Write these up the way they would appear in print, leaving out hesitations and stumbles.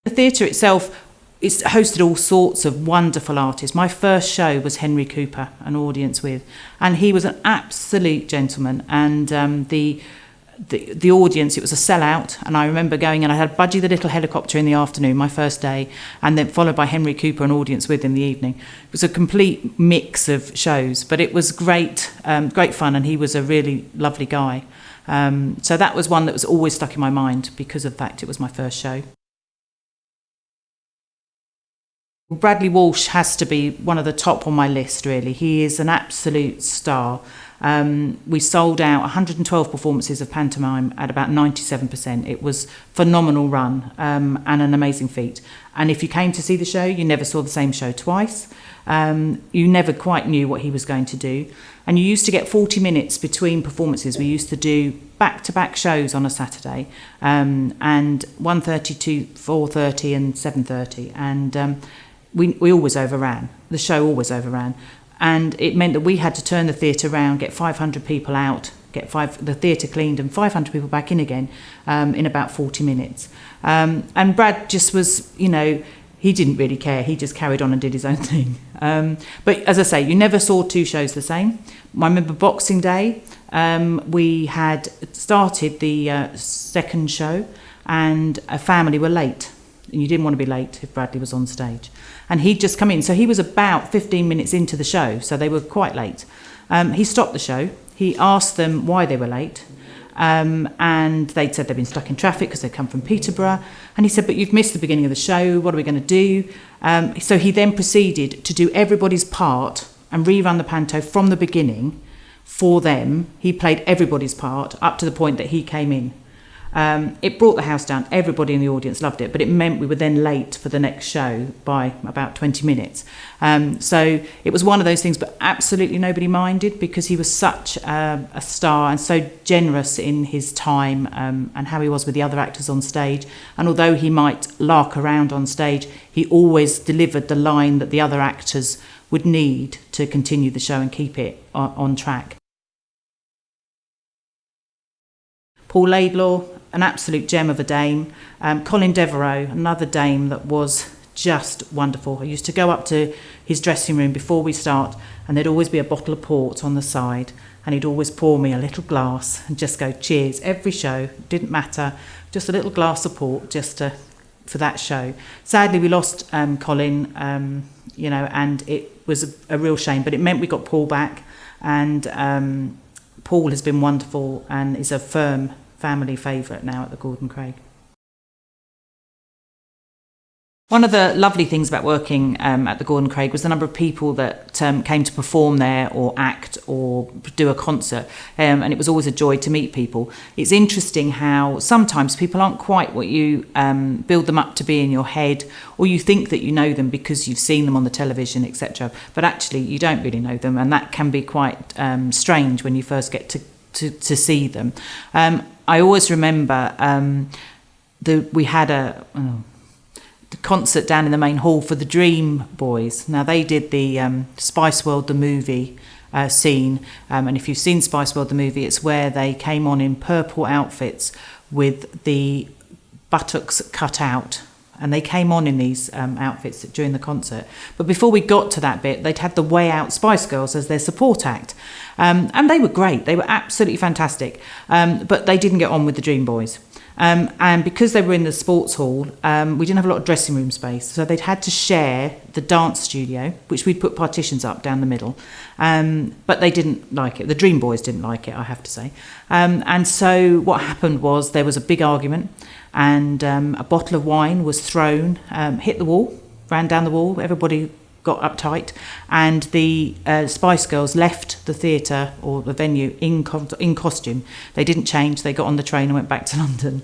The theatre itself, it's hosted all sorts of wonderful artists. My first show was Henry Cooper, an audience with, and he was an absolute gentleman. And the audience, it was a sellout, and I remember going, and I had Budgie the Little Helicopter in the afternoon, my first day, and then followed by Henry Cooper, an audience with, in the evening. It was a complete mix of shows, but it was great fun, and he was a really lovely guy. So that was one that was always stuck in my mind because of the fact it was my first show. Bradley Walsh has to be one of the top on my list, really. He is an absolute star. We sold out 112 performances of pantomime at about 97%. It was a phenomenal run and an amazing feat. And if you came to see the show, you never saw the same show twice. You never quite knew what he was going to do. And you used to get 40 minutes between performances. We used to do back-to-back shows on a Saturday, and 1:30 to 4:30 and 7:30. And we always overran. The show always overran. And it meant that we had to turn the theatre around, get 500 people out, get the theatre cleaned and 500 people back in again in about 40 minutes. And Brad just was, he didn't really care. He just carried on and did his own thing. But as I say, you never saw two shows the same. I remember Boxing Day, we had started the second show and a family were late. And you didn't want to be late if Bradley was on stage. And he'd just come in. So he was about 15 minutes into the show, so they were quite late. He stopped the show. He asked them why they were late. And they'd said they'd been stuck in traffic because they'd come from Peterborough. And he said, but you've missed the beginning of the show. What are we going to do? So he then proceeded to do everybody's part and rerun the panto from the beginning for them. He played everybody's part up to the point that he came in. It brought the house down. Everybody in the audience loved it, but it meant we were then late for the next show by about 20 minutes. So it was one of those things, but absolutely nobody minded because he was such a star and so generous in his time and how he was with the other actors on stage. And although he might lark around on stage, he always delivered the line that the other actors would need to continue the show and keep it on track. Paul Laidlaw, an absolute gem of a dame. Colin Devereux, another dame that was just wonderful. I used to go up to his dressing room before we start, and there'd always be a bottle of port on the side, and he'd always pour me a little glass and just go, cheers, every show, didn't matter, just a little glass of port for that show. Sadly, we lost Colin, and it was a real shame, but it meant we got Paul back, and Paul has been wonderful and is a firm family favourite now at the Gordon Craig. One of the lovely things about working at the Gordon Craig was the number of people that came to perform there or act or do a concert, and it was always a joy to meet people. It's interesting how sometimes people aren't quite what you build them up to be in your head, or you think that you know them because you've seen them on the television, etc. But actually you don't really know them, and that can be quite strange when you first get to see them. I always remember we had the concert down in the main hall for the Dream Boys. Now they did the Spice World the movie scene, and if you've seen Spice World the movie, it's where they came on in purple outfits with the buttocks cut out, and they came on in these outfits during the concert. But before we got to that bit, they'd had the Way Out Spice Girls as their support act, and they were great. They were absolutely fantastic, but they didn't get on with the Dream Boys. And because they were in the sports hall, we didn't have a lot of dressing room space, so they'd had to share the dance studio, which we'd put partitions up down the middle, but they didn't like it. The Dream Boys didn't like it, I have to say. And so what happened was there was a big argument, and a bottle of wine was thrown, hit the wall, ran down the wall, everybody got uptight, and the Spice Girls left the theatre or the venue in costume. They didn't change. They got on the train and went back to London.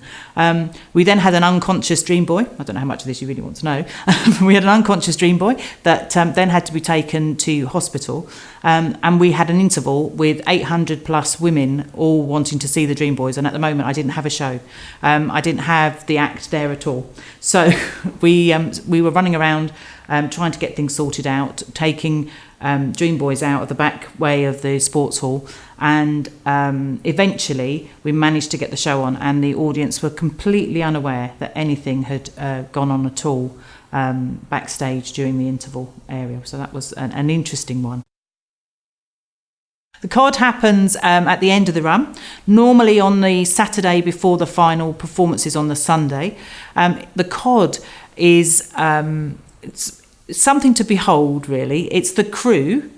We then had an unconscious Dream Boy. I don't know how much of this you really want to know. We had an unconscious Dream Boy that then had to be taken to hospital, and we had an interval with 800 plus women all wanting to see the Dream Boys, and at the moment I didn't have a show. I didn't have the act there at all. So we were running around trying to get things sorted out, taking Dream Boys out of the back way of the sports hall, and eventually we managed to get the show on, and the audience were completely unaware that anything had gone on at all backstage during the interval area. So that was an interesting one. The cod happens at the end of the run, normally on the Saturday before the final performances on the Sunday. The cod is it's something to behold, really. It's the crew,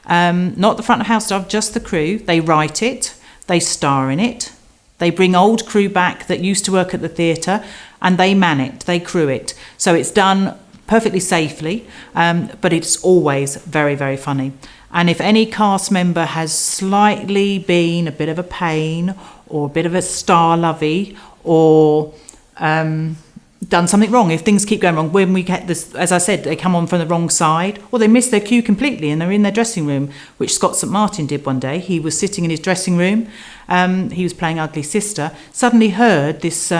not the front of house staff, just the crew. They write it, they star in it, they bring old crew back that used to work at the theatre, and they man it, they crew it. So it's done perfectly safely, but it's always very, very funny. And if any cast member has slightly been a bit of a pain or a bit of a star lovey or done something wrong, if things keep going wrong, when we get this, as I said, they come on from the wrong side or they miss their cue completely and they're in their dressing room, which Scott St Martin did one day. He was sitting in his dressing room, he was playing Ugly Sister, suddenly heard this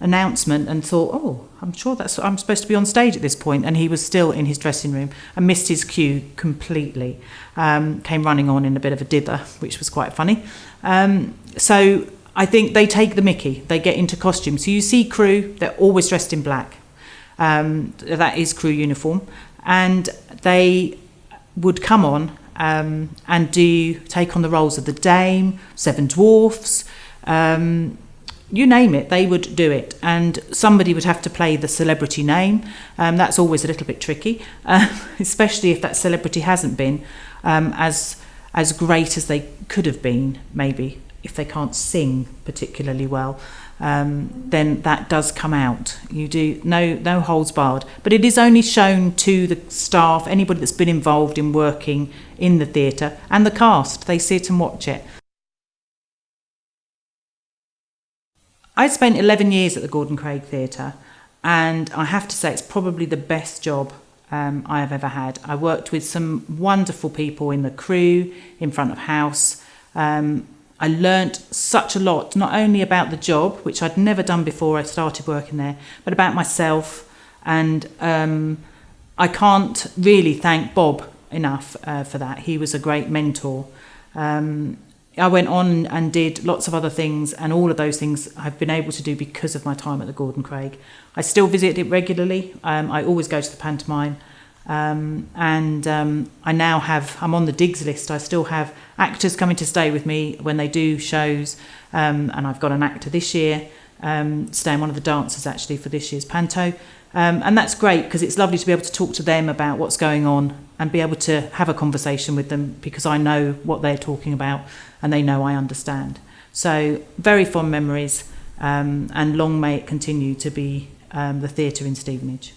announcement and thought, oh, I'm sure I'm supposed to be on stage at this point, and he was still in his dressing room and missed his cue completely. Came running on in a bit of a dither, which was quite funny. So I think they take the mickey, they get into costume. So you see crew, they're always dressed in black. That is crew uniform, and they would come on and take on the roles of the Dame, Seven Dwarfs, you name it, they would do it, and somebody would have to play the celebrity name. That's always a little bit tricky, especially if that celebrity hasn't been as great as they could have been. Maybe if they can't sing particularly well, then that does come out. You do no holds barred, but it is only shown to the staff, anybody that's been involved in working in the theatre, and the cast. They sit and watch it. I spent 11 years at the Gordon Craig Theatre, and I have to say it's probably the best job I have ever had. I worked with some wonderful people in the crew, in front of house. I learnt such a lot, not only about the job, which I'd never done before I started working there, but about myself. And I can't really thank Bob enough for that. He was a great mentor. I went on and did lots of other things, and all of those things I've been able to do because of my time at the Gordon Craig. I still visit it regularly. I always go to the pantomime, and I now I'm on the digs list. I still have actors coming to stay with me when they do shows, and I've got an actor this year staying, one of the dancers actually for this year's panto. And that's great because it's lovely to be able to talk to them about what's going on and be able to have a conversation with them, because I know what they're talking about and they know I understand. So very fond memories, and long may it continue to be the theatre in Stevenage.